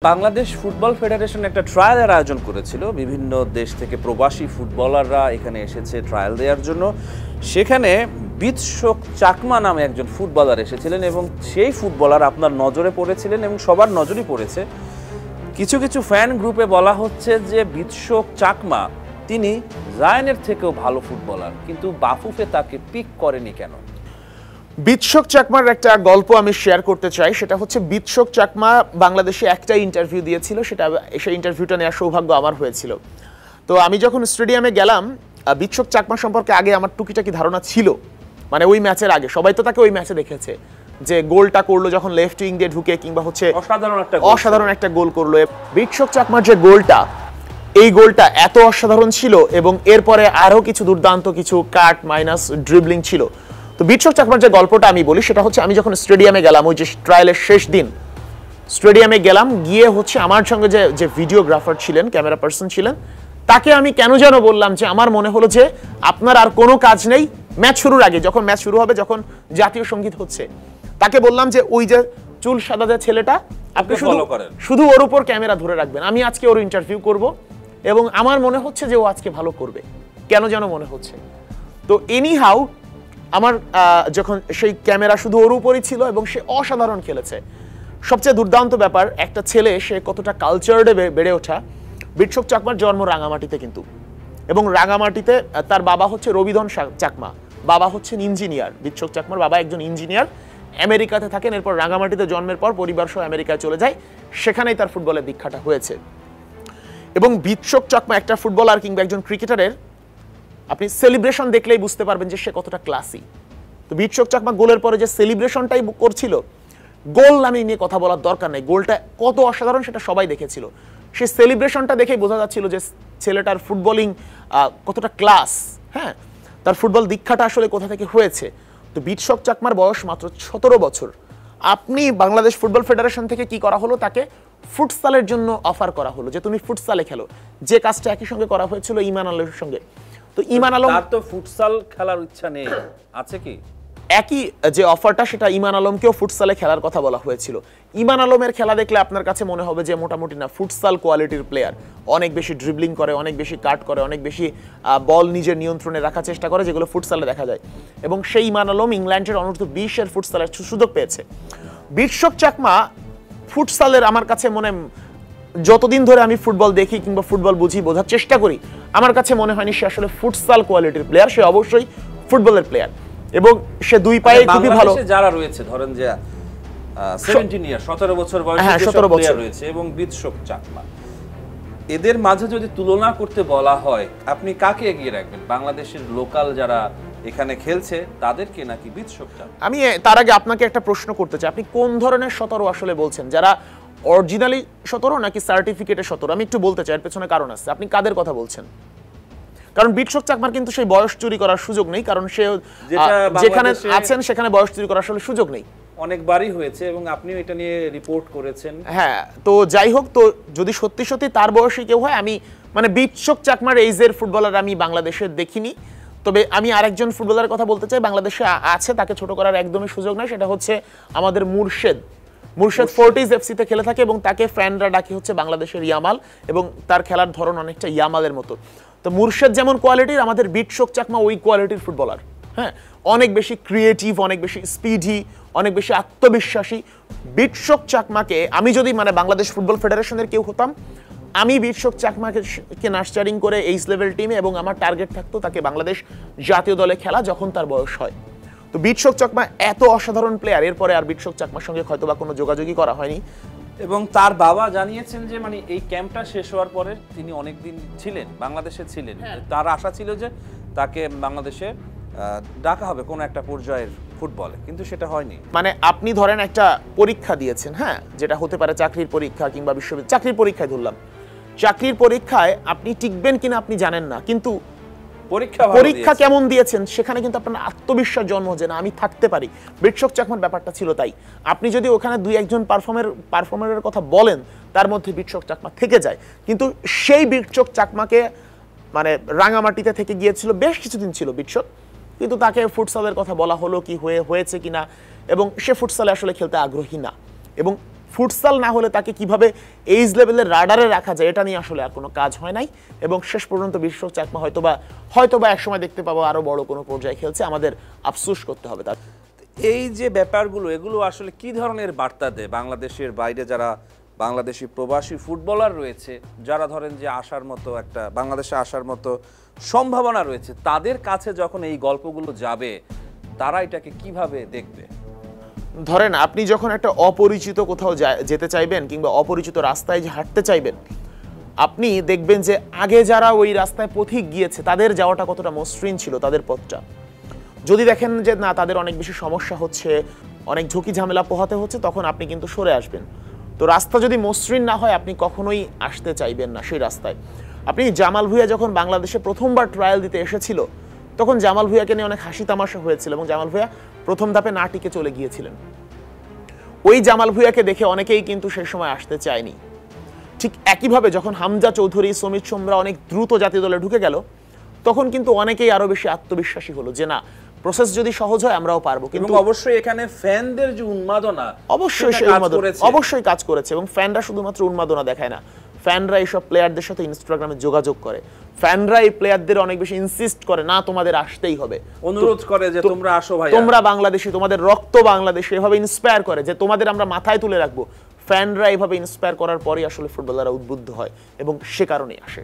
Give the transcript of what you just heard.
Bangladesh football federation একটা ট্রায়ালের আয়োজন করেছিল। বিভিন্ন দেশ থেকে প্রবাসী ফুটবলাররা এখানে এসেছে ট্রায়াল দেওয়ার জন্য। সেখানে বিৎশোক চাকমা নামে একজন ফুটবলার এসেছিলেন এবং সেই ফুটবলার আপনার নজরে পড়েছিলেন এবং সবার নজরই পড়েছে। কিছু কিছু ফ্যান গ্রুপে বলা হচ্ছে যে বিৎশোক চাকমা তিনি জায়ানের থেকেও ভালো ফুটবলার, কিন্তু বাফুফে তাকে পিক করেনি কেন? বিৎশোক চাকমার একটা গল্প আমি শেয়ার করতে চাই। সেটা হচ্ছে বিৎশোক চাকমা বাংলাদেশে একটা ইন্টারভিউ দিয়েছিল, সেই ইন্টারভিউটা নেওয়ার সৌভাগ্য আমার হয়েছিল। তো আমি যখন স্টেডিয়ামে গেলাম, বিৎশোক চাকমা সম্পর্কে আগে আমার টুকিটাকি ধারণা ছিল, মানে ওই ম্যাচের আগে সবাই তো তাকে ওই ম্যাচে দেখেছে যে গোলটা করলো যখন লেফট উইং দিয়ে ঢুকে, কিংবা হচ্ছে অসাধারণ একটা গোল করলো। বিৎশোক চাকমার যে গোলটা, এই গোলটা এত অসাধারণ ছিল এবং এরপরে আরও কিছু দুর্দান্ত কিছু কাট মাইনাস ড্রিবলিং ছিল। তো বিৎশোক চাকমার যে গল্পটা আমি বলি, সেটা হচ্ছে আমি যখন স্টেডিয়ামে গেলাম, ওই যে ট্রায়ালের শেষ দিন স্টেডিয়ামে গেলাম, গিয়ে হচ্ছে আমার সঙ্গে যে ভিডিওগ্রাফার ছিলেন, ক্যামেরা পার্সন ছিলেন, তাকে আমি কেন যেন বললাম যে আমার মনে হলো যে আপনার আর কোনো কাজ নেই, ম্যাচ শুরুর আগে যখন ম্যাচ শুরু হবে, যখন জাতীয় সঙ্গীত হচ্ছে, তাকে বললাম যে ওই যে চুল সাদা যে ছেলেটা, আপনি শুধু ওর উপর ক্যামেরা ধরে রাখবেন, আমি আজকে ওর ইন্টারভিউ করব এবং আমার মনে হচ্ছে যে ও আজকে ভালো করবে, কেন যেন মনে হচ্ছে। তো এনিহাউ আমার যখন সেই ক্যামেরা শুধু ওর উপরই ছিল এবং সে অসাধারণ খেলেছে। সবচেয়ে দুর্দান্ত ব্যাপার, একটা ছেলে সে কতটা কালচার্ডে বেড়ে ওঠা। বিৎশোক চাকমার জন্ম রাঙামাটিতে কিন্তু, এবং রাঙামাটিতে তার বাবা হচ্ছে রবিধন চাকমা, বাবা হচ্ছেন ইঞ্জিনিয়ার। বিৎশোক চাকমার বাবা একজন ইঞ্জিনিয়ার, আমেরিকাতে থাকেন। এরপর রাঙামাটিতে জন্মের পর পরিবার সহ আমেরিকায় চলে যায়, সেখানেই তার ফুটবলের দীক্ষাটা হয়েছে। এবং বিৎশোক চাকমা একটা ফুটবলার কিংবা একজন ক্রিকেটারের আপনি সেলিব্রেশন দেখলেই বুঝতে পারবেন যে সে কতটা ক্লাসি। তো বিৎশোক চাকমা গোলের পরে যে সেলিব্রেশনটাই করছিল, গোল আমি নিয়ে কথা বলার দরকার নেই, গোলটা কত অসাধারণ সেটা সবাই দেখেছিল। সেই সেলিব্রেশনটা দেখেই বোঝা যাচ্ছিল যে ছেলেটার ফুটবলিং কতটা ক্লাস, হ্যাঁ, তার ফুটবল দীক্ষাটা আসলে কোথা থেকে হয়েছে। তো বিৎশোক চাকমার বয়স মাত্র 17 বছর। আপনি বাংলাদেশ ফুটবল ফেডারেশন থেকে কি করা হলো, তাকে ফুটসালের জন্য অফার করা হলো যে তুমি ফুটসালে খেলো, যে কাজটা একই সঙ্গে করা হয়েছিল ইমান আলমের সঙ্গে। তো ইমান আলম, তার তো ফুটসাল খেলার ইচ্ছা নেই, আছে কি? একই যে অফারটা, সেটা ইমান আলমকেও ফুটসালে খেলার কথা বলা হয়েছিল। ইমান আলমের খেলা দেখলে আপনার কাছে মনে হবে যে মোটামুটি না, ফুটসাল কোয়ালিটির প্লেয়ার, অনেক বেশি ড্রিবলিং করে, অনেক বেশি কাট করে, অনেক বেশি বল নিজের নিয়ন্ত্রণে রাখার চেষ্টা করে, যেগুলো ফুটসালে দেখা যায়। এবং সেই ইমান আলম ইংল্যান্ডের অনূর্ধ্ব-20 ফুটসালের সুযোগ পেয়েছে। বিৎশোক চাকমা ফুটসালের আমার কাছে মনে, যতদিন ধরে আমি ফুটবল দেখি কিংবা ফুটবল বোঝার চেষ্টা করি, আমার কাছে মনে হয়নি সে আসলে ফুটসাল কোয়ালিটির প্লেয়ার। সে অবশ্যই ফুটবলের প্লেয়ার এবং সে দুই পায়ে খুবই ভালো। যারা রয়েছে ধরেন যে 17 ইয়ার 17 বছর বয়সী প্লেয়ার রয়েছে এবং বিৎশোক চাকমা, এদের মাঝে যদি তুলনা করতে বলা হয়, আপনি কাকে এগিয়ে রাখবেন? বাংলাদেশের লোকাল যারা এখানে খেলছে তাদেরকে নাকি বিৎশোক চাকমা? আমি তার আগে আপনাকে একটা প্রশ্ন করতে চাই, আপনি কোন ধরনের 17 আসলে বলছেন? যারা অরিজিনালি 17 নাকি সার্টিফিকেটে 17? আমি একটু বলতে চাই, এর পেছনে কারণ আছে। আপনি কাদের কথা বলছেন? কারণ বিৎশোক চাকমার কিন্তু সেই বয়স চুরি করার সুযোগ নেই, কারণ সে যেখানে আছেন সেখানে বয়স চুরি করার আসলে সুযোগ নেই। অনেকবারই হয়েছে এবং আপনিও এটা নিয়ে রিপোর্ট করেছেন। হ্যাঁ, তো যাই হোক, তো যদি সত্যি সত্যি তার বয়সী কেউ হয়, আমি মানে বিৎশোক চাকমার এইজের ফুটবলার আমি বাংলাদেশে দেখিনি। তবে আমি আরেকজন ফুটবলারের কথা বলতে চাই, বাংলাদেশে আছে, তাকে ছোট করার একদমই সুযোগ নাই, সেটা হচ্ছে আমাদের মুর্শেদ ফোর্টিজ এফসিতে খেলে থাকে এবং তাকে ফ্যানরা ডাকে হচ্ছে বাংলাদেশের ইয়ামাল, এবং তার খেলার ধরন অনেকটা ইয়ামালের মতো। তো মুর্শেদ যেমন কোয়ালিটির, আমাদের বিৎশোক চাকমা ওই কোয়ালিটির ফুটবলার। হ্যাঁ, অনেক বেশি ক্রিয়েটিভ, অনেক বেশি স্পিডি, অনেক বেশি আত্মবিশ্বাসী। বিৎশোক চাকমাকে আমি যদি মানে বাংলাদেশ ফুটবল ফেডারেশনের কেউ হতাম, আমি বিৎশোক চাকমাকে নার্চারিং করে এইচ লেভেল টিমে, এবং আমার টার্গেট থাকতো তাকে বাংলাদেশ জাতীয় দলে খেলা যখন তার বয়স হয়। তো বিৎশোক চাকমা এত অসাধারণ প্লেয়ার, এরপরে আর বিৎশোক চাকমার সঙ্গে হয়তো বা কোনো যোগাযোগই করা হয়নি। এবং তার বাবা জানিয়েছেন যে মানে এই ক্যাম্পটা শেষ হওয়ার পরে তিনি অনেকদিন ছিলেন, বাংলাদেশে ছিলেন, তার আশা ছিল যে তাকে বাংলাদেশে ডাকা হবে কোনো একটা পর্যায়ের ফুটবলে, কিন্তু সেটা হয়নি। মানে আপনি ধরেন একটা পরীক্ষা দিয়েছেন, হ্যাঁ, যেটা হতে পারে চাকরির পরীক্ষা কিংবা বিশ্ববিদ্যালয় চাকরির পরীক্ষায় ধরলাম, চাকরির পরীক্ষায় আপনি টিকবেন কিনা আপনি জানেন না, কিন্তু পরীক্ষা কেমন দিয়েছেন সেখানে কিন্তু আপনার আত্মবিশ্বাস জন্ম হচ্ছে না, আমি থাকতে পারি। বিৎশোক চাকমার ব্যাপারটা ছিল তাই। আপনি যদি ওখানে দুই একজন পারফর্মারের কথা বলেন, তার মধ্যে বিৎশোক চাকমা থেকে যায়, কিন্তু সেই বিৎশোক চাকমাকে মানে রাঙামাটিতে থেকে গিয়েছিল, বেশ কিছুদিন ছিল বিৎশোক, কিন্তু তাকে ফুটসালের কথা বলা হলো কি হয়েছে কিনা, এবং সে ফুটসালে আসলে খেলতে আগ্রহী না। এবং ফুটসাল না হলে তাকে কিভাবে এইজ লেভেলের রাডারে রাখা যায় এটা নিয়ে আসলে আর কোনো কাজ হয় নাই, এবং শেষ পর্যন্ত বিশ্বক চাকমা হয়তোবা একসময় দেখতে পাবো আরো বড় কোনো পর্যায়ে খেলছে, আমাদের আফসোস করতে হবে তার। এই যে ব্যাপারগুলো, এগুলো আসলে কি ধরনের বার্তা দেয় বাংলাদেশের বাইরে যারা বাংলাদেশি প্রবাসী ফুটবলার রয়েছে, যারা ধরেন যে আসার মতো একটা বাংলাদেশে আসার মতো সম্ভাবনা রয়েছে, তাদের কাছে যখন এই গল্পগুলো যাবে তারা এটাকে কিভাবে দেখবে? ধরেন আপনি যখন একটা অপরিচিত কোথাও যেতে চাইবেন কিংবা অপরিচিত রাস্তায় যে হাঁটতে চাইবেন, আপনি দেখবেন যে আগে যারা ওই রাস্তায় পথিক গিয়েছে তাদের যাওয়াটা কতটা মসৃণ ছিল, তাদের পথটা। যদি দেখেন যে না তাদের অনেক বেশি সমস্যা হচ্ছে, অনেক ঝুঁকি ঝামেলা পোহাতে হচ্ছে, তখন আপনি কিন্তু সরে আসবেন। তো রাস্তা যদি মসৃণ না হয় আপনি কখনোই আসতে চাইবেন না সেই রাস্তায়। আপনি জামাল ভুঁইয়া যখন বাংলাদেশে প্রথমবার ট্রায়াল দিতে এসেছিল তখন জামাল ভুঁইয়াকে নিয়ে অনেক হাসি তামাশা হয়েছিল এবং জামাল ভুঁইয়া প্রথম ধাপে না টিকে চলে গিয়েছিলেন। ওই জামাল ভুঁইয়াকে দেখে অনেকেই কিন্তু সেই সময় আসতে চায়নি। ঠিক একইভাবে যখন হামজা চৌধুরী, সমিত সোমরা অনেক দ্রুত জাতীয় দলে ঢুকে গেল তখন কিন্তু অনেকেই আরো বেশি আত্মবিশ্বাসী হলো যে না, প্রসেস যদি সহজ হয় আমরাও পারবো। কিন্তু অবশ্যই এখানে ফ্যানদের যে উন্মাদনা, অবশ্যই সেই উন্মাদনা অবশ্যই কাজ করেছে, এবং ফ্যানরা শুধুমাত্র উন্মাদনা দেখায় না, ফ্যানরা এইসব প্লেয়ারদের সাথে ইনস্টাগ্রামে যোগাযোগ করে, ফ্যানরা এই প্লেয়ারদের অনেক বেশি ইনসিস্ট করে না তোমাদের আসতেই হবে, অনুরোধ করে যে তোমরা আসো ভাই, তোমরা বাংলাদেশি, তোমাদের রক্ত বাংলাদেশি, এভাবে ইন্সপায়ার করে যে তোমাদের আমরা মাথায় তুলে রাখবো। ফ্যানরা এইভাবে ইন্সপায়ার করার পরেই আসলে ফুটবলাররা উদ্বুদ্ধ হয় এবং সে কারণেই আসে।